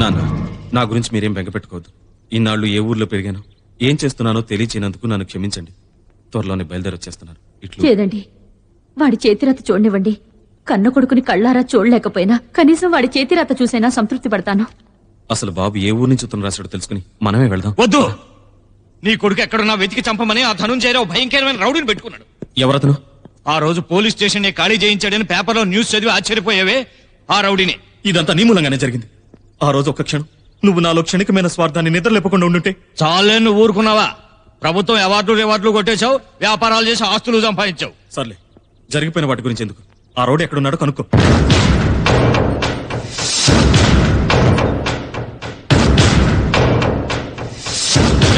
నాన్న, నా గురించి మీరేం బెంగపెట్టుకోవద్దు. ఇన్నాళ్ళు ఏ ఊర్లో పెరిగానో ఏం చేస్తున్నానో తెలియచేయనందుకు నన్ను క్షమించండి. త్వరలోనే బయలుదేరి వచ్చేస్తున్నాను. లేదండి, వాడి చేతిరాత చూడనివ్వండి. కన్న కొడుకుని కళ్ళారా చూడలేకపోయినా కనీసం వాడి చేతిరాత చూసైనా సంతృప్తి పడతాను. అసలు బాబు ఏ ఊరు నుంచి ఉత్తరం రాశాడో తెలుసుకుని మనమే వెళ్దాం. వద్దు, నీ కొడుకు ఎక్కడున్నా వెతికి చంపమని ఆ ధనుంజయరావు భయంకరమైన రౌడీని పెట్టుకున్నాడు. ఎవరతను? ఆ రోజు పోలీస్ స్టేషన్ ఖాళీ చేయించాడని పేపర్లో న్యూస్ చదివి ఆశ్చర్యపోయావే, ఆ రౌడీని. ఇదంతా నీ మూలంగానే జరిగింది. ఆ రోజు ఒక్క క్షణం నువ్వు నాలో క్షణికమైన స్వార్థాన్ని నిద్రలేపకుండా ఉండుంటే. చాలే నువ్వు ఊరుకున్నావా? ప్రభుత్వం అవార్డులు కొట్టేశావు, వ్యాపారాలు చేసి ఆస్తులు సంపాదించావు. సర్లే, జరిగిపోయిన వాటి గురించి ఎందుకు? ఆ రోడ్డు ఎక్కడున్నాడో కనుక్కో.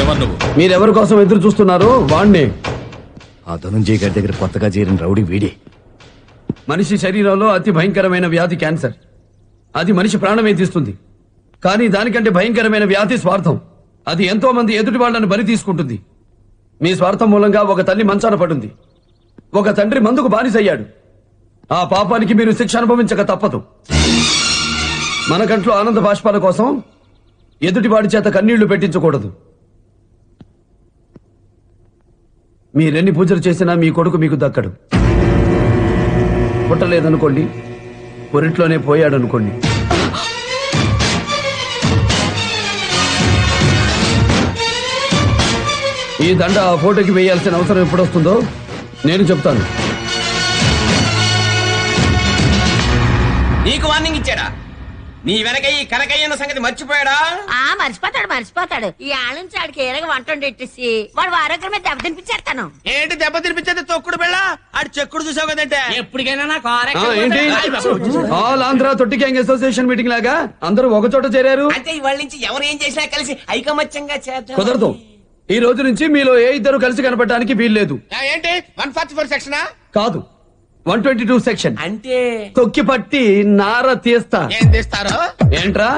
ఎవరు నువ్వు? మీరెవరి కోసం ఎదురు చూస్తున్నారు? వాణ్ణి. ఆ ధనుంజయ్ గారి దగ్గర కొత్తగా చేరిన రౌడీ వీడే. మనిషి శరీరంలో అతి భయంకరమైన వ్యాధి క్యాన్సర్. అది మనిషి ప్రాణమే తీస్తుంది. కానీ దానికంటే భయంకరమైన వ్యాధి స్వార్థం. అది ఎంతో మంది ఎదుటి వాళ్లను బలి తీసుకుంటుంది. మీ స్వార్థం మూలంగా ఒక తల్లి మంచాన పడుంది, ఒక తండ్రి మందుకు బానిసయ్యాడు. ఆ పాపానికి మీరు శిక్ష అనుభవించక తప్పదు. మన కంట్లో ఆనంద బాష్పాల కోసం ఎదుటివాడి చేత కన్నీళ్లు పెట్టించకూడదు. మీరెన్ని పూజలు చేసినా మీ కొడుకు మీకు దక్కడు. పుట్టలేదనుకోండి, పొరిట్లోనే పోయాడనుకోండి. ఈ దండ ఆ ఫోటోకి వేయాల్సిన అవసరం ఎప్పుడొస్తుందో నేను చెప్తాను. నీకు వార్నింగ్ ఇచ్చాడా? నీ వెనక ఈ కనకయ్యన్న సంగతి మర్చిపోయాడా? మర్చిపోతాడు. ఈ ఆళ్ళ నుంచి ఆడికి ఏరగ వంట వండెట్టేసి వాడు ఆరోగ్యమే దెబ్బ తినిపించేస్తాను. ఏంటి దెబ్బ తినిపించేది? తొక్కుడు బిళ్ళ ఆడి చెక్కుడు చూసావు కదంటే. ఎప్పటికైనా నాకు ఏంటి ఆల్ ఆంధ్ర తొట్టి గ్యాంగ్ అసోసియేషన్ మీటింగ్ లాగా అందరూ ఒక చోట చేరారు. అంటే ఇవాళ నుంచి ఎవరు ఏం చేసినా కలిసి ఐకమత్యంగా చేద్దాం. కుదరదు. ఈ రోజు నుంచి మీలో ఏ ఇద్దరు కలిసి కనపడడానికి వీల్లేదు. ఏంటి 144 సెక్షనా? కాదు, 122 సెక్షన్. అంటే తొక్కి పట్టి నార తీస్తా. ఏం తీస్తారో? ఏంట్రా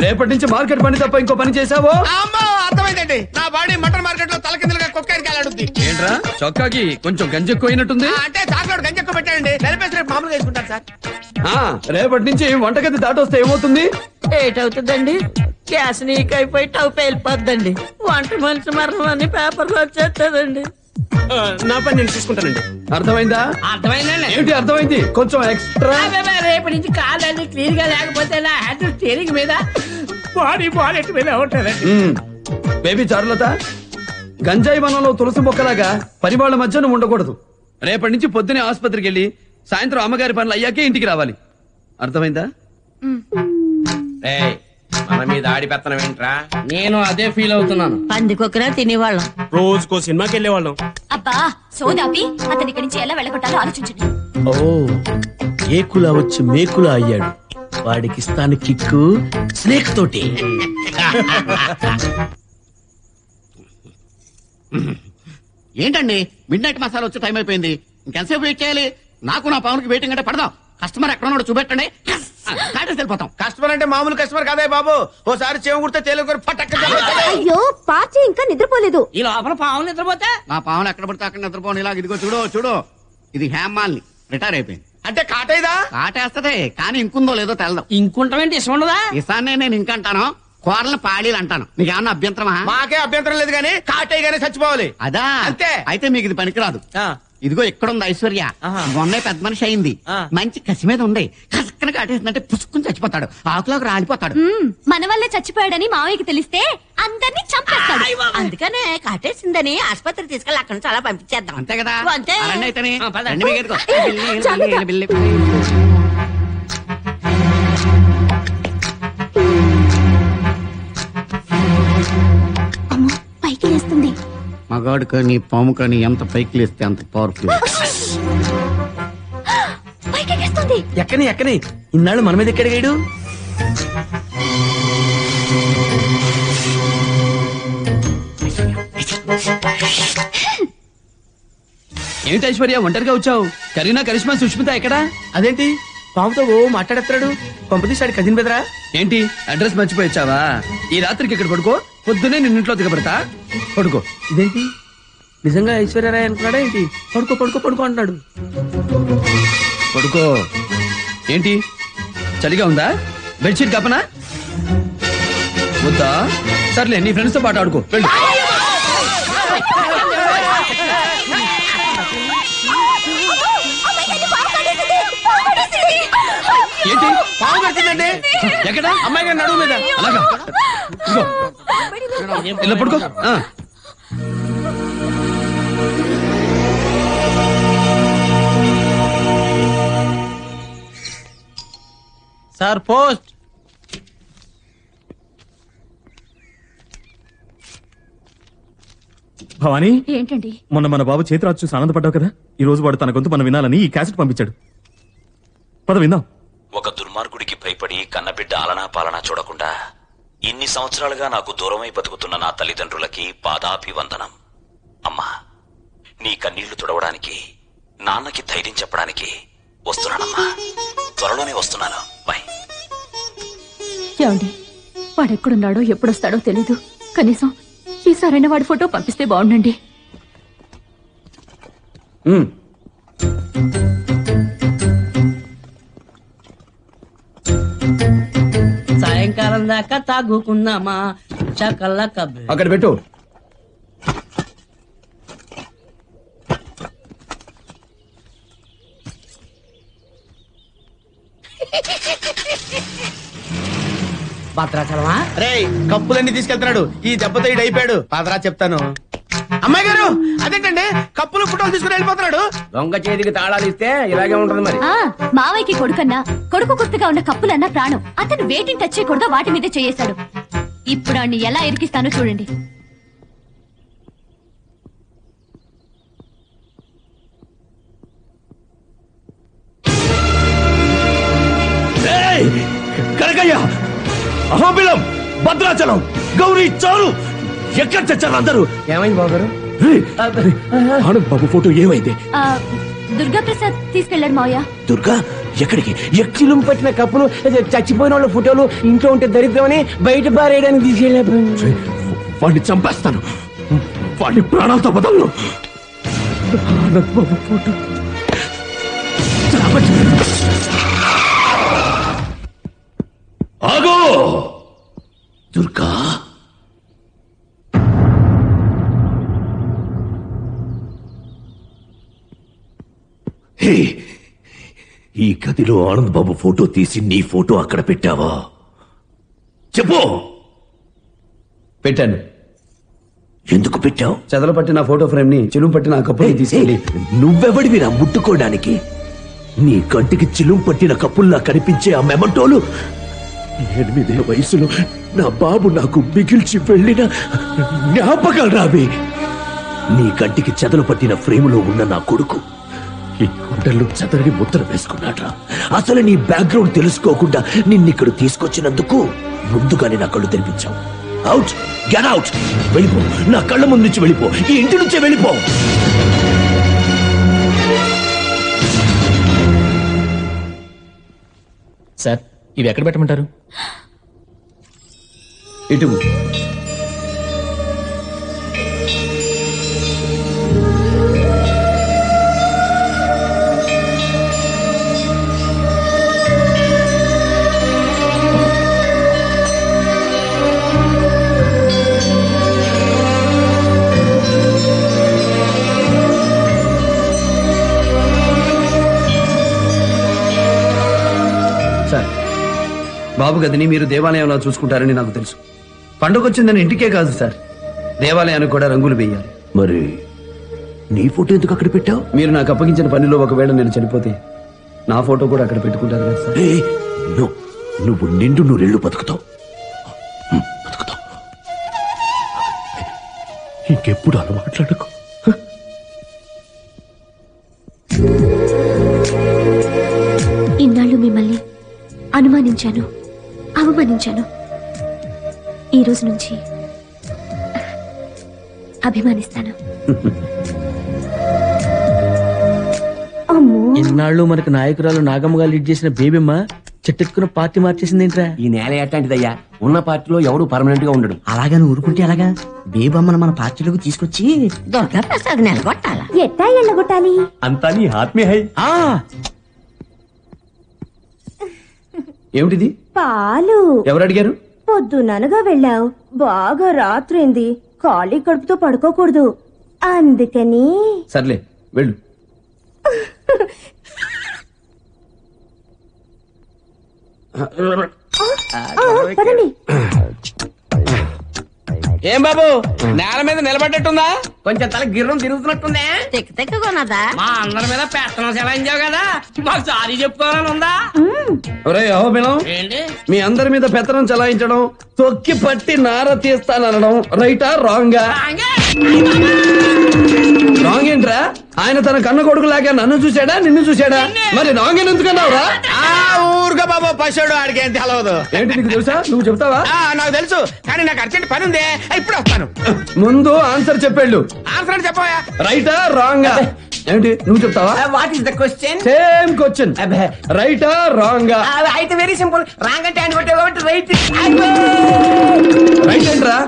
రేపటి నుంచి మార్కెట్ పని తప్ప ఇంకో పని చేసావో? అర్థమైందండి. నా బాడీ మటన్ మార్కెట్ లో తలకిందులుగా కుక్కడికి వెళ్ళాడుద్ది. ఏంట్రా చొక్కాకి కొంచెం గంజెక్కువైనట్టుంది. అంటే చాక్లెట్ గంజెక్కు పెట్టండి, నలిపేసి రేపు మామూలుగా వేసుకుంటాను సార్. రేపటి నుంచి వంటగది దాటొస్తే ఏమవుతుంది? ఏటవుతుందండి, గ్యాస్ లీక్ అయిపోయి టౌప్ వెళ్ళిపోద్దండి. వంట మనిషి మరణం అని పేపర్లో వచ్చేస్తుందండి. నా పని నేను చూసుకుంటానండి. అర్థమైందా? అర్థమైందండి. ఏంటి అర్థమైంది? కొంచెం ఎక్స్ట్రా. రేపటి నుంచి కాళ్ళని క్లీన్ గా లేకపోతే నా హెడ్ స్టీరింగ్ మీద, బాడీ బాడెట్ మీద ఉంటుందండి. బేబీ చారులత, గంజాయి వనంలో తులసి మొక్కలాగా పరివాళ్ల మధ్య నువ్వు ఉండకూడదు. రేపటి నుంచి పొద్దునే ఆసుపత్రికి వెళ్ళి సాయంత్రం అమ్మగారి పనులు అయ్యాకే ఇంటికి రావాలి. అర్థమైందా? మన మీద ఆడి పెత్తనం ఏంట్రా? నేను అదే ఫీల్ అవుతున్నాను. పందికొక్కరా తినేవాళ్ళం, రోజుకో సినిమాకి వెళ్ళేవాళ్ళం. అబ్బా సోదాపి, అతని ఇక్కడి నుంచి ఎలా వెళ్ళగొట్టాలో ఆలోచించండి. ఓ ఏకులా వచ్చి మేకులా అయ్యాడు. వాడికి ఇస్తాను కిక్కు స్నేక్ తోటి. ఏంటండి మిడ్ నైట్ మసాలా వచ్చే టైం అయిపోయింది, ఇంకెంతసేపు వెయిట్ చేయాలి? నాకు నా పవన్ కి వెయిటింగ్ అంటే పడదాం. కస్టమర్ ఎక్కడ ఉన్నాడో చూపెట్టండి, వెళ్ళిపోతాం. కస్టమర్ అంటే మామూలు కస్టమర్ కాదే బాబు. ఓసారి చేమ కుడితే తేలిక అయ్యో పార్టీ ఇంకా నిద్రపోలేదు. ఈ లోపల పావులు నిద్రపోతే నా పావులు ఎక్కడ పడితే అక్కడ నిద్రపోని. ఇలా ఇదిగో చూడు, ఇది హేమాల్ని, రిటైర్ అయిపోయింది. అంటే కాటేదా? కాటేస్తదే, కానీ ఇంకుందో లేదో తెలదాం. ఇంకుంటామేంటి ఇష్టం ఉండదా? ఇసాన్నే నేను ఇంకంటాను, కూరలు పాడీలు అంటాను. నీకేమన్నా అభ్యంతరమా? మాకే అభ్యంతరం లేదు గానీ కాటే గానీ చచ్చిపోవాలి. అదా అంతే. అయితే మీకు ఇది పనికిరాదు. ఇదిగో ఎక్కడుంది ఐశ్వర్య, మొన్నే పెద్ద మనిషి అయింది, మంచి కసి మీద ఉంది. కసక్కన కాటేసిందంటే పుసుక్కుని చచ్చిపోతాడు, ఆకులోకి రాలిపోతాడు. మన వల్లే చచ్చిపోయాడని మావయ్యకి తెలిస్తే అందరినీ చంపేస్తాడు. అందుకనే కాటేసిందని ఆసుపత్రికి తీసుకెళ్ళి అక్కడ నుంచి అలా పంపించేద్దాం. అంతే కదా? అంతే. రండి అయితేనే. రండి మీ గదికో. బిల్లి. అమ్మో పైకి లేస్తుంది. మగాడు కానీ పాము కానీ ఎంత పైకి లేస్తే అంత పవర్ఫుల్. పైకి ఎక్కని ఇన్నాళ్ళు మన మీద ఎక్కడ గైడు? ఏంటి ఐశ్వర్య ఒంటరిగా వచ్చావు? కరీనా, కరిష్మా, సుష్మిత ఎక్కడా? అదేంటి పాముతో ఓ మాట్లాడేస్తాడు? పంపదీశాడు కజిన్ బెదరా. ఏంటి అడ్రస్ మర్చిపోయొచ్చావా? ఈ రాత్రికి ఇక్కడ పడుకో, పొద్దునే నిన్న ఇంట్లో దిగబడతా. పడుకో. ఇదేంటి నిజంగా ఐశ్వర్యరాయ్ అనుకున్నాడా ఏంటి? పడుకో అంటున్నాడు. పడుకో. ఏంటి చలిగా ఉందా? బెడ్షీట్ కప్పనా? వద్దా? సర్లే నీ ఫ్రెండ్స్ తో పాటు ఆడుకో వెళ్ళు. ఏంటి పావు కట్టిందండి? ఎక్కడ? అమ్మాయి గారి నడుము మీద. అలాగా ఇదిగో. ఇలా పడుకో. Sir post. భవానీ, ఏంటండి? మొన్న మన బాబు చేతిరాజు చూసి ఆనందపడ్డావు కదా, ఈ రోజు వాడు తన గొంతు మనం వినాలని ఈ క్యాసెట్ పంపించాడు. పద విందాం. ఒక దుర్మార్గుడికి భయపడి కన్నబిడ్డ ఆలనా పాలనా చూడకుండా ఇన్ని సంవత్సరాలుగా నాకు దూరమై బతుకుతున్న నా తల్లిదండ్రులకి పాదాభివందనం. అమ్మా, నీ కన్నీళ్లు తుడవడానికి, నాన్నకి ధైర్యం చెప్పడానికి వస్తున్నానమ్మా. త్వరలోనే వస్తున్నాను. బాయ్. ఏమండి, వాడెక్కడున్నాడో ఎప్పుడొస్తాడో తెలీదు. కనీసం ఈసారైనా వాడి ఫోటో పంపిస్తే బాగుండండి. సాయంకాలం దాకా తాగుకుందామా చకల్ల కబ్బు. అక్కడ పెట్టు. భద్రాచలమా? రే కప్పులన్నీ తీసుకెళ్తున్నాడు. ఈ దెబ్బతో ఇడు అయిపోయాడు. పాదరా చెప్తాను. అమ్మాయి గారు అదేంటండి కప్పులు ఫోటోలు తీసుకుని వెళ్ళిపోతున్నాడు. దొంగ చేతికి తాళాలు ఇస్తే ఇలాగే ఉంటుంది మరి. మావయ్యకి కొడుకన్నా, కొడుకు గుర్తుగా ఉన్న కప్పులన్నా ప్రాణం. అతను వేటిని టచ్ చేయకూడదో వాటి మీదే చేయేశాడు. ఇప్పుడు ఆడిని ఎలా ఇరికిస్తానో చూడండి. కనకయ్య, అహోబిలం, భద్రాచలం, గౌరీ చాలు ఎక్కడ చచ్చారు అందరూ? ఏమైంది బాబు గారు? ఆనంద్ బాబు ఫోటో ఏమైంది? దుర్గా ప్రసాద్ తీసుకెళ్లాడు మావయ్య. దుర్గా ఎక్కడికి? చిలుం పట్టిన కప్పులు చచ్చిపోయిన వాళ్ళ ఫోటోలు ఇంట్లో ఉంటే దరిద్రమని బయట బారేయడానికి తీసుకెళ్ళా. వాడిని చంపేస్తాను. వాడిని ప్రాణాలతో బదలను. ఆనంద్ బాబు ఫోటో ఆగో దుర్గా. హే, ఈ గదిలో ఆనంద్ బాబు ఫోటో తీసి నీ ఫోటో అక్కడ పెట్టావా? చెప్పు. పెట్టాను. ఎందుకు పెట్టావు? చెదలు పట్టిన ఫోటో ఫ్రేమ్ ని చిలుం పట్టిన కప్పులు తీసుకెళ్ళి. నువ్వెవడివిరా ముట్టుకోవడానికి? నీ కంటికి చిలుం పట్టిన కప్పుల్లా కనిపించే ఆ మెమంటోలు 8 వయసులో నా బాబు నాకు మిగిల్చి వెళ్ళిన జ్ఞాపకాలు రావి. నీ కంటికి చెదలు పట్టిన ఫ్రేములో ఉన్న నా కొడుకు ఈ గుండెల్లో చెదరని ముద్ర వేసుకున్నాడ్రా. అసలు నీ బ్యాక్గ్రౌండ్ తెలుసుకోకుండా నిన్నిక్కడ తీసుకొచ్చినందుకు ముందుగానే నా కళ్ళు తెరిపించావు. Out, get out. వెళ్ళిపో, నా కళ్ళ ముందు నుంచి వెళ్ళిపో. ఈ ఇంటి నుంచే వెళ్ళిపో. సార్ ఇవి ఎక్కడ పెట్టమంటారు? ఇటు. సార్, బాబు గదిని మీరు దేవాలయంలో చూసుకుంటారని నాకు తెలుసు. పండుగ వచ్చిందని ఇంటికే కాదు సార్, దేవాలయానికి కూడా రంగులు వేయాలి. మరి నీ ఫోటో ఎందుకు అక్కడ పెట్టావు? మీరు నాకు అప్పగించిన పనిలో ఒకవేళ నేను చనిపోతే నా ఫోటో కూడా అక్కడ పెట్టుకుంటారు కదా సార్. నువ్వు నిండు నూరేళ్లు బతుకుతావు. బతుకుతావు. ఇంకెప్పుడు అలా మాట్లాడకు. ఇన్నాళ్ళు మిమ్మల్ని అనుమానించాను, అవమానించాను. ఈ రోజు నుంచి అభిమానిస్తాను. ఇన్నాళ్ళు మనకు నాయకురాలు నాగమ్మగా లీడ్ చేసిన బేబిమ్మ చెట్టెత్తుకున్న పార్టీ మార్చేసిందేంట్రా? ఈ నేల ఎట్లాంటిదయ్యా? ఉన్న పార్టీలో ఎవడు పర్మనెంట్ గా ఉండడు. అలాగని ఊరుకుంటే అలాగా? బేబమ్మను మన పార్టీలోకి తీసుకొచ్చి దుర్గా ప్రసాద్ నెలగొట్టాలా? ఎట్టా ఎల్లగొట్టాలి? అంతా నీ ఆత్మీయ హై. ఏమిటిది? పాలు. ఎవరు అడిగారు? పొద్దుననగా వెళ్ళావు, బాగా రాత్రైంది, ఖాళీ కడుపుతో పడుకోకూడదు, అందుకని. సర్లే వెళ్ళు. పదండి. ఏం బాబు నేల మీద నిలబడ్డట్టుందా? కొంచెం తల గిర్రం తిరుగుతున్నట్టుందే. తిక్కకున్నదా? మా అందరి మీద పెత్తనం సెలవించావు కదా, మాకు సారీ చెప్పుకోవాలని ఉందా? ఒరేయ్ అహోబిలం, ఏంటి మీ అందరి మీద పెత్తనం చలాయించడం, తొక్కి పట్టి నార తీస్తానడం రైటా రాంగా? రాంగ్ ఏంట్రా? ఆయన తన కన్న కొడుకు లాగా నన్ను చూశాడా నిన్ను చూశాడా? మరి రాంగ్ అని ఎందుకన్నావురా? ఊరుగా బాబు పశువుడు ఆడికి ఏం తెలవదు. ఏంటి నీకు తెలుసా? నువ్వు చెప్తావా? నాకు తెలుసు, కానీ నాకు అర్జెంట్ పని ఉంది, ఇప్పుడు వస్తాను. ముందు ఆన్సర్ చెప్పేళ్ళు. ఆన్సర్ చెప్పవా? రైటా రాంగా? ఏంటి నువ్వు చెప్తావా? What is the question? Same question. రైటా రాంగా? అయితే వెరీ సింపుల్. రాంగ్ అంటే ఆయన కొట్టావు కాబట్టి రైట్. రైట్ ఏంట్రా?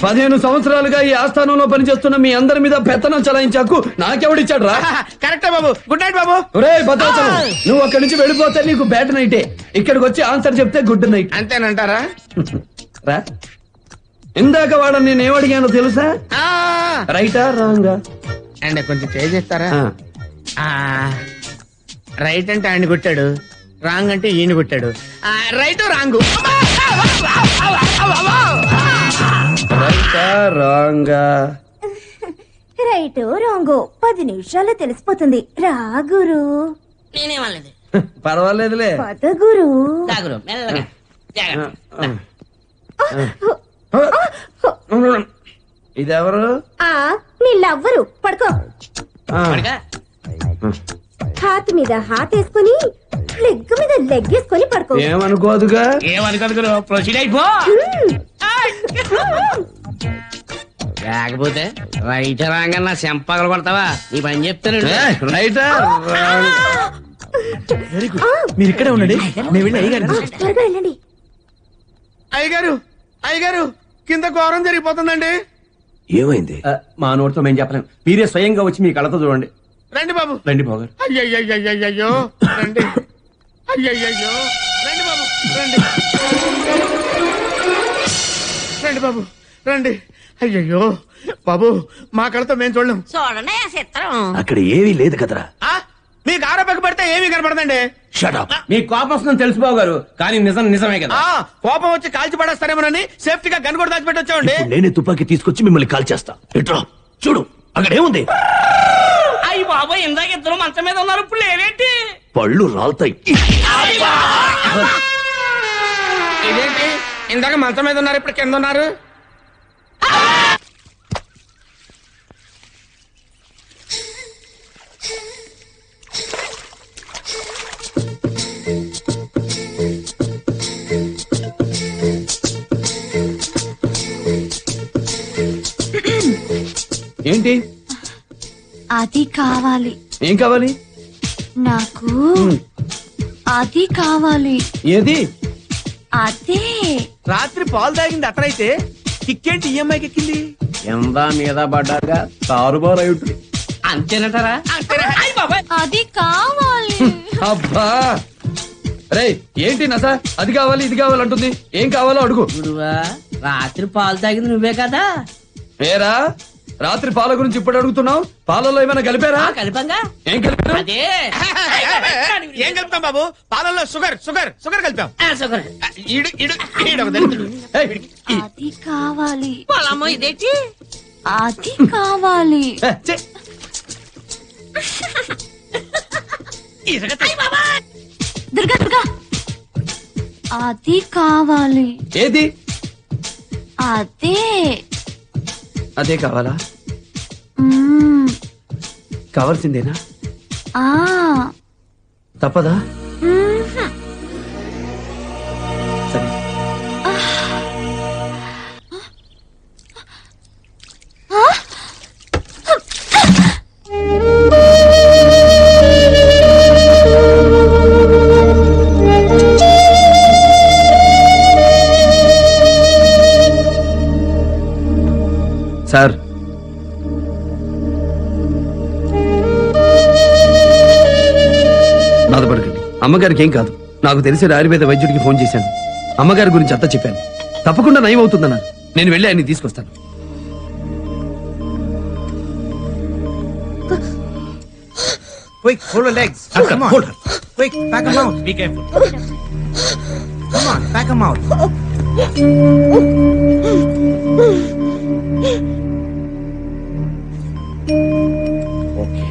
15 సంవత్సరాలుగా ఈ ఆస్థానంలో పనిచేస్తున్న మీ అందరి మీద పెత్తనం చలాయించాకు నాకెవడిచ్చాడు రా? కరెక్టే బాబు. గుడ్ నైట్ బాబు. ఒరేయ్ భద్రాచలం, నువ్వు అక్కడి నుంచి వెళ్ళిపోతే నీకు బ్యాడ్ నైటే, ఇక్కడికి వచ్చి ఆన్సర్ చెప్తే గుడ్ నైట్. అంతేనంటారా? రా. ఇందాక వాడని నేను ఏమడిగానో తెలుసా? రైటా రాంగా? అండ్ కొంచెం చేంజ్ చేస్తారా? రైట్ అంటే ఆయన కొట్టాడు, రాంగ్ అంటే ఈయన కొట్టాడు. Right wrong. రైటా రాంగా? రైట్ రాంగో 10 నిమిషాల్లో తెలిసిపోతుంది. రా గురు. నేనేమలేదు. పర్వాలేదులే. పద గురు. తాగురు మెల్లగా. ఇదెవరు? నీ లవ్వరు. పడుకో. పడక. హాత్ మీద హాత్ వేసుకుని లెగ్ మీద లెగ్ వేసుకుని పడుకో. ఏమనుకోదుగా? ఏమనుకోదు. ప్రొసీడ్ అయిపో. లేకపోతే రైట్ రాంగ్ అన్న చెంపగలు కొడతావా? నీ పని చెప్తాను. రైటా? మీరు ఇక్కడే ఉండండి, మేము వెళ్ళి అయ్యగారు. త్వరగా వెళ్ళండి. అయ్యగారు అయ్యగారు కింద ఘోరం జరిగిపోతుందండి. ఏమైంది? మా నోటితో మేము చెప్పలేం, మీరే స్వయంగా వచ్చి మీ కళ్ళతో చూడండి. రండి బాబు. రండి బాబు. అయ్యయ్యో రండి. అయ్యయ్యో రండి బాబు. రండి రండి బాబు. రండి. అయ్యయ్యో బాబు, మా కళ్ళతో మేము చూడలేం. చూడండి ఆ చిత్రం. అక్కడ ఏమీ లేదు కదరా. మీకు ఆరోపక పడితే ఏమీ కనపడదండి. Shut up. మీకు కోపం వస్తుందని తెలుసు బాబు గారు, కానీ నిజమే కదా. కోపం వచ్చి కాల్చి పడేస్తారేమోనని సేఫ్టీగా గన్ కూడా దాచిపెట్టి వచ్చామండి. ఇప్పుడు నేనే తుపాకీ తీసుకొచ్చి మిమ్మల్ని కాల్ చేస్తా. ఎట్రా చూడు, అక్కడ ఏముంది? అయ్యి బాబు, ఇందాక ఇద్దరు మంచం మీద ఉన్నారు, ఇప్పుడు లేవేంటి? పళ్ళు రాలుతాయి. ఇదేంటి, ఇందాక మంచం మీద ఉన్నారు, ఇప్పుడు కింద ఉన్నారు? ఏంటి? అది కావాలి. ఏం కావాలి? నాకు అది కావాలి. ఏది? అదే. రాత్రి పాలు తాగింది అట్లయితే టిక్కేంటి ఈఎంఐకి ఎక్కింది? ఎందా మీద పడ్డాగా తారుబారు అయి ఉంటుంది. అంతేనంటారా? అది కావాలి. అబ్బా రే, ఏంటి నసా? అది కావాలి ఇది కావాలంటుంది. ఏం కావాలో అడుగు. రాత్రి పాలు తాగింది నువ్వే కదా? వేరా, రాత్రి పాల గురించి ఇప్పుడు అడుగుతున్నావు? పాలలో ఏమైనా కలిపారా? కలిపంగా. ఏం కలిపారు? అదే. ఏం కలుపుతాం బాబు? పాలల్లో షుగర్ షుగర్ షుగర్ కలిపాం. అది కావాలి. పొలమ్మ ఇదేంటి? అది కావాలి. దుర్గా దుర్గా, అది కావాలి. ఏది? అదే. అదే కావాలా? కావాల్సిందేనా? తప్పదా? సరే. సార్, బాధపడకండి. అమ్మగారికి ఏం కాదు. నాకు తెలిసిన ఆయుర్వేద వైద్యుడికి ఫోన్ చేశాను. అమ్మగారి గురించి అంతా చెప్పాను. తప్పకుండా నయం అవుతుందన్నారు. నేను వెళ్ళి ఆయన్ని తీసుకొస్తాను. Quick, hold her legs. Come on. Hold her. Quick, pack them out. Be careful. Come on, pack them out. Okay,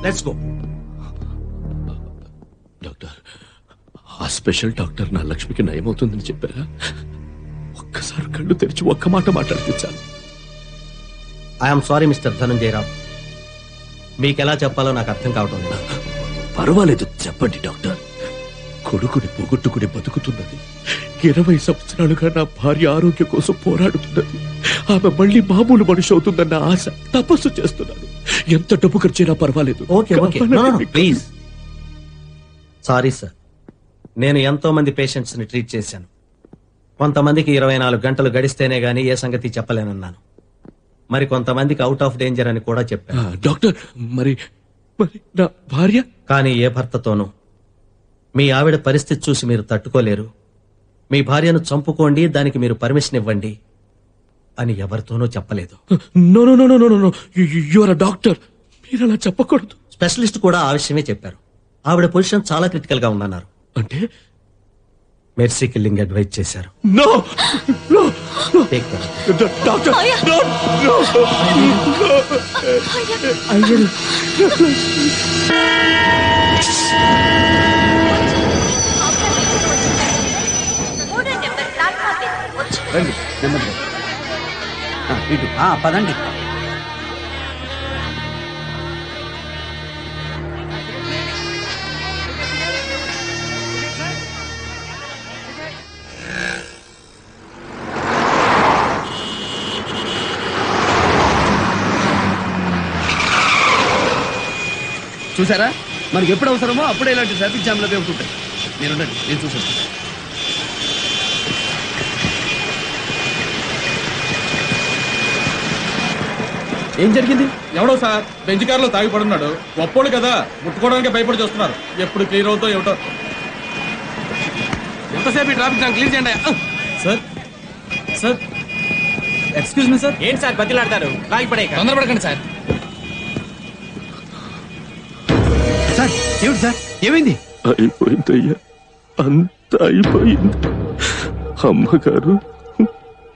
Let's go. Doctor, ఆ స్పెషల్ డాక్టర్ నా లక్ష్మికి నయమవుతుందని చెప్పారా? ఒక్కసారి కళ్ళు తెరిచి ఒక్క మాట మాట్లాడితే చాలు. ఐఎమ్ సారీ మిస్టర్ ధనంజయరావు, మీకెలా చెప్పాలో నాకు అర్థం కావటం లేదు. పర్వాలేదు, చెప్పండి డాక్టర్. కొడుకుని పోగొట్టుకుని బతుకుతున్నది. 20 సంవత్సరాలుగా నా భార్య ఆరోగ్యం కోసం పోరాడుతున్నది. ఆమె మళ్ళీ మామూలు మనిషి అవుతుందన్న ఆశ తపస్సు చేస్తున్నాను. ఎంత డబ్బు ఖర్చైనా పర్వాలేదు. Okay okay, please. Sorry sir, నేను ఎంతో మంది పేషెంట్స్ ని ట్రీట్ చేశాను. కొంతమందికి 24 గంటలు గడిస్తేనే గానీ ఏ సంగతి చెప్పలేనన్నాను. మరి కొంతమందికి అవుట్ ఆఫ్ డేంజర్ అని కూడా చెప్పాను. డాక్టర్, మరి మరి నా భార్య? కానీ ఏ భర్తతోనూ మీ ఆవిడ పరిస్థితి చూసి మీరు తట్టుకోలేరు, మీ భార్యను చంపుకోండి, దానికి మీరు పర్మిషన్ ఇవ్వండి అని ఎవరితోనూ చెప్పలేదు. No no no no no no, you are a doctor, మీరు అలా చెప్పకూడదు. స్పెషలిస్ట్ కూడా ఆ విషయమే చెప్పారు. ఆవిడ పొజిషన్ చాలా క్రిటికల్ గా ఉందన్నారు. అంటే మెర్సీ కిల్లింగ్ అడ్వైజ్ చేశారు. No no Take care. Doctor, no no. రండి, నెమ్మదిగా. ఇటు. పదండి. చూసారా, మనకి ఎప్పుడు అవసరమో అప్పుడే ఇలాంటి ట్రాఫిక్ జామ్లు అవి అవుతుంటాయి. నేను చూసాను. ఏం జరిగింది? ఎవడో సార్ బెంచ్ కారులో తాగి పడున్నాడు. ఒప్పోడు కదా, ముట్టుకోవడానికి భయపడి చూస్తున్నారు. ఎప్పుడు క్లియర్ అవుతో ఏమిటో. ఎంతసేపు ట్రాఫిక్ జామ్ క్లియర్ చేయండి. Sir sir, excuse me sir. ఏంటి సార్ బతిలాడతారు? తొందరపడకండి సార్. సార్ ఏమిటి సార్, ఏమైంది? అయిపోయిందయ్యా, అంత అయిపోయింది.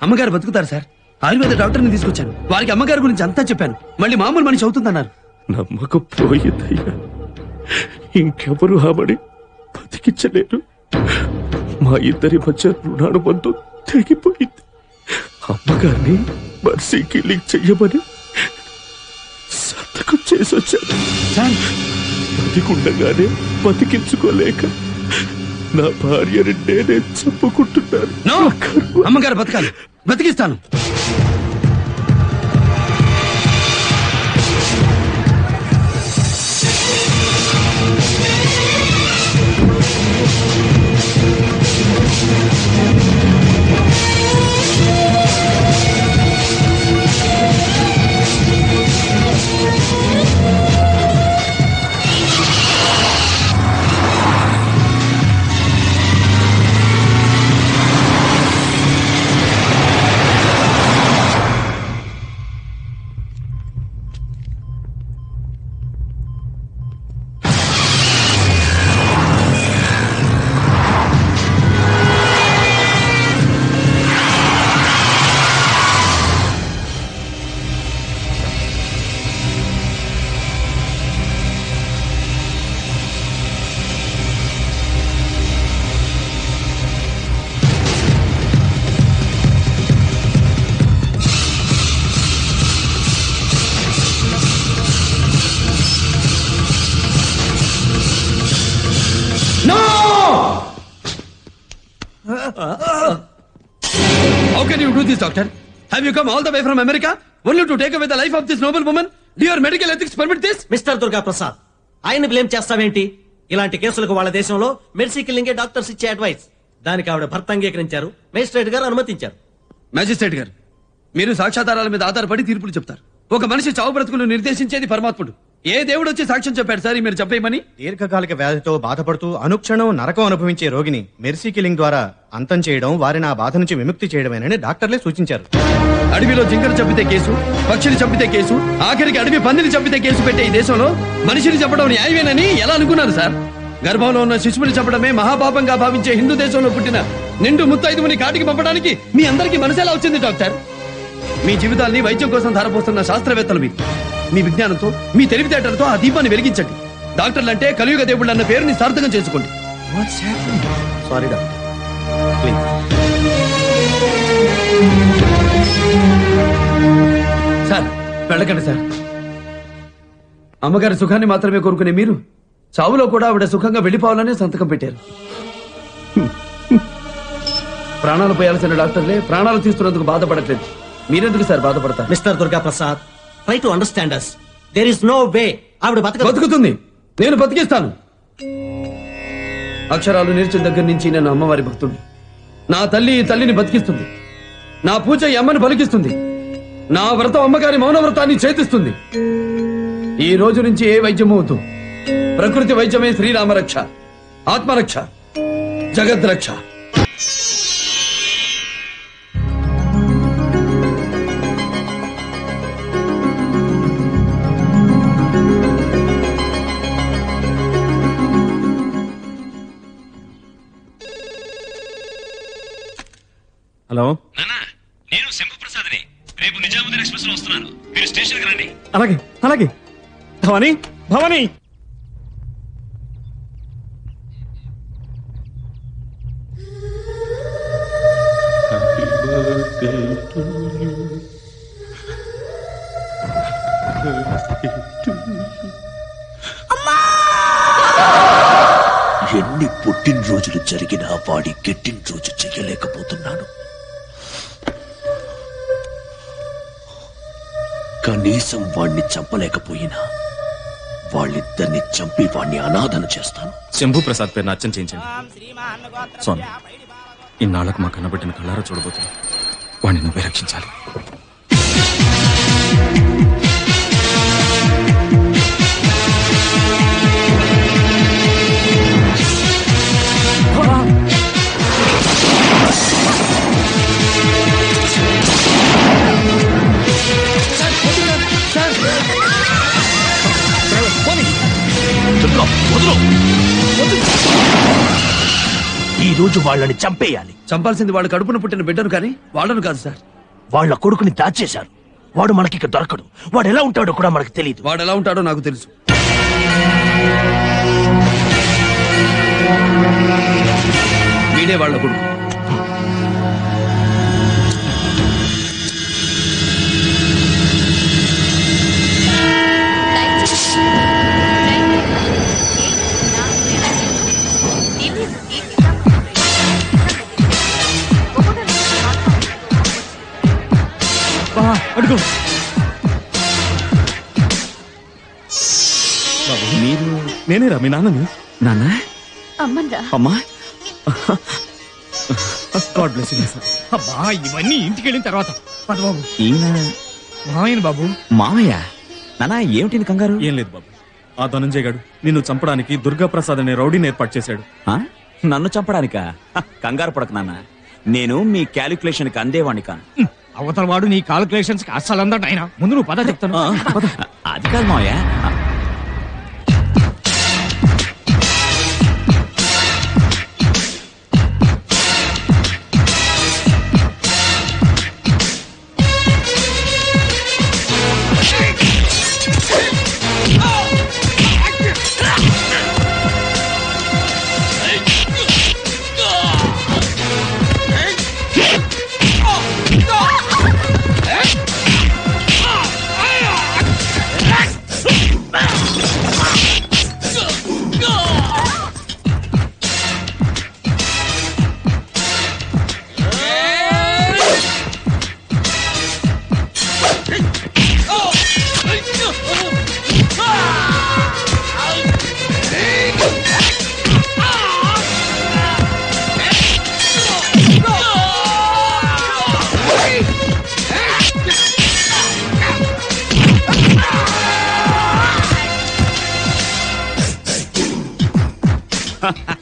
అమ్మగారు బతుకుతారు సార్. ఆయుర్వేద డాక్టర్ని తీసుకొచ్చాను. వారికి అమ్మగారి గురించి అంతా చెప్పాను. మళ్ళీ మామూలు మనిషి అవుతుందన్నారు. నమ్మకం పోయిందయ్యా. ఇంకెవరు ఆమెని బతికించలేరు. మా ఇద్దరి మధ్య రుణానుబంధం తెగిపోయింది. అమ్మగారిని మర్సీ కిల్లింగ్ చెయ్యమని సంతకం చేసొచ్చాను. బతికుండగానే బతికించుకోలేక నా భార్యని నేనే చంపుకుంటున్నాను. అమ్మగారు బతకాలి, బతికిస్తాను. How can you do this, doctor? Have you come all the way from America only to take away the life of this noble woman? Do your medical ethics permit this? Mister Durga Prasad, ఆయన్ని blame చేస్తావేంటి? ఇలాంటి కేసులకు వాళ్ళ దేశంలో mercy కిల్లింగే doctors ఇచ్చే advice. దానికి ఆవిడ భర్త అంగీకరించారు, మేజిస్ట్రేట్ గారు అనుమతించారు. మ్యాజిస్ట్రేట్ గారు, మీరు సాక్ష్యాధారాల మీద ఆధారపడి తీర్పులు చెప్తారు. ఒక మనిషి చావు బ్రతుకులు నిర్దేశించేది పరమాత్ముడు. ఏ దేవుడు వచ్చి సాక్ష్యం చెప్పాడు సార్ మీరు చెప్పేయమని? దీర్ఘకాలిక వ్యాధితో బాధపడుతూ అనుక్షణం నరకం అనుభవించే రోగిని మెర్సీ కిల్లింగ్ ద్వారా అంతం చేయడం, వారిని ఆ బాధ నుంచి విముక్తి చేయడమేనని డాక్టర్లే సూచించారు. అడవిలో జింకను చంపితే కేసు, పక్షిని చంపితే కేసు, ఆఖరికి అడవి పందిని చంపితే కేసు పెట్టే ఈ దేశంలో మనిషిని చంపడం న్యాయమేనని ఎలా అనుకున్నారు సార్? గర్భంలో ఉన్న శిశువుని చంపడమే మహాపాపంగా భావించే హిందూ దేశంలో పుట్టిన నిండు ముత్తైదువుని కాటికి పంపడానికి మీ అందరికీ మనసేలా వచ్చింది డాక్టర్? మీ జీవితాల్ని వైద్యం కోసం ధారపోస్తున్న శాస్త్రవేత్తలు మీరు. మీ విజ్ఞానంతో, మీ తెలివితేటలతో ఆ దీపాన్ని వెలిగించండి. డాక్టర్లు అంటే కలియుగ దేవుళ్ళు అన్న పేరుని సార్థకం చేసుకోండి. Sorry doctor, please. సార్ వెళ్ళకండి సార్. అమ్మగారి సుఖాన్ని మాత్రమే కోరుకునే మీరు చావులో కూడా ఆవిడ సుఖంగా వెళ్ళిపోవాలనే సంతకం పెట్టారు. ప్రాణాలు పోయాల్సిన డాక్టర్లే ప్రాణాలు తీస్తున్నందుకు బాధపడట్లేదు. మీరెందుకు సార్ బాధపడతారు? Mister Durga Prasad, try to understand us. There is no way. ఆవిడ బతుకుతుంది, నేను బతికిస్తాను. అక్షరాలు నేర్చిన దగ్గర నుంచి నేను అమ్మవారి భక్తుడిని. నా తల్లి ఈ తల్లిని బతికిస్తుంది. నా పూజ ఈ అమ్మని పలికిస్తుంది. నా వ్రతం అమ్మగారి మౌన వ్రతాన్ని చేతిస్తుంది. ఈ రోజు నుంచి ఏ వైద్యమూ వద్దు. ప్రకృతి వైద్యమే శ్రీరామరక్ష, ఆత్మరక్ష, జగద్రక్ష. హలో, నేను శంభు ప్రసాద్ని. రేపు నిజాముద్దీన్ ఎక్స్ప్రెస్ లో వస్తున్నాను. మీరు స్టేషన్ కి రండి. అలాగే అలాగే. భవానీ, భవానీ. ఎన్ని పుట్టినరోజులు జరిగినా వాడి గిట్టినరోజు చెయ్యలేకపోతున్నాను. కనీసం వాణ్ణి చంపలేకపోయినా వాళ్ళిద్దరిని చంపి వాణ్ణి అనాథను చేస్తాను. శంభు ప్రసాద్ పేరున అర్చన చేయించండి. స్వామి, ఇన్నాళ్లకు మా కన్నబెట్టిన కళ్ళారా చూడబోతున్నా. వాణ్ణి నువ్వే రక్షించాలి. ఈ రోజు వాళ్ళని చంపేయాలి. చంపాల్సింది వాళ్ళ కడుపున పుట్టిన బిడ్డను కానీ వాళ్ళను కాదు సార్. వాళ్ళ కొడుకుని దాచేశారు. వాడు మనకి దొరకడు. వాడు ఎలా ఉంటాడో కూడా మనకు తెలియదు. వాడు ఎలా ఉంటాడో నాకు తెలుసు. వీడే వాళ్ళ కొడుకు. అడుగు. మీరు నేనేరా మీ నాన్నని? నాన్న, అమ్మన్రా. అమ్మా, గాడ్ బ్లెస్ యు సార్. అబ్బా, ఇవన్నీ ఇంటికి వెళ్ళిన తర్వాత పద బాబు. ఈయన మామయ్య బాబు. మామయ్య. నాన్న, ఏమిటి కంగారు? ఏం లేదు బాబు. ఆ ధనంజయ్ గాడు నిన్ను చంపడానికి దుర్గా ప్రసాద్ అనే రౌడీని ఏర్పాటు చేశాడు. నన్ను చంపడానికా? హ, కంగారు పడకు నాన్న. నేను మీ క్యాలిక్యులేషన్ కి అందేవాణ్ణి కాను. అవతల వాడు నీ కాలిక్యులేషన్స్ కి అస్సలు అందట. ఆయన ముందు నువ్వు పద చెప్తాను. అది కాదు మావయ్య.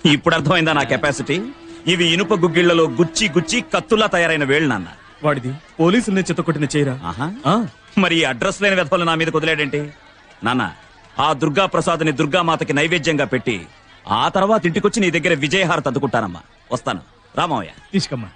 ఇప్పుడు అర్థమైందా నా కెపాసిటీ? ఇవి ఇనుప గుగ్గిళ్లలో గుచ్చి గుచ్చి కత్తుల్లా తయారైన వేళ్ళు నాన్న. వాడిది పోలీసుల్ని చిత్తకొట్టిన చీర. ఆహా. మరి ఈ అడ్రస్ లేని వెధవలు నా మీద కుదిలేడేంటి? నాన్న, ఆ దుర్గా ప్రసాద్ని దుర్గామాతకి నైవేద్యంగా పెట్టి ఆ తర్వాత ఇంటికొచ్చి నీ దగ్గర విజయహారతి అందుకుంటానమ్మా. వస్తాను రామయ్య. తీసుకోమ్మా.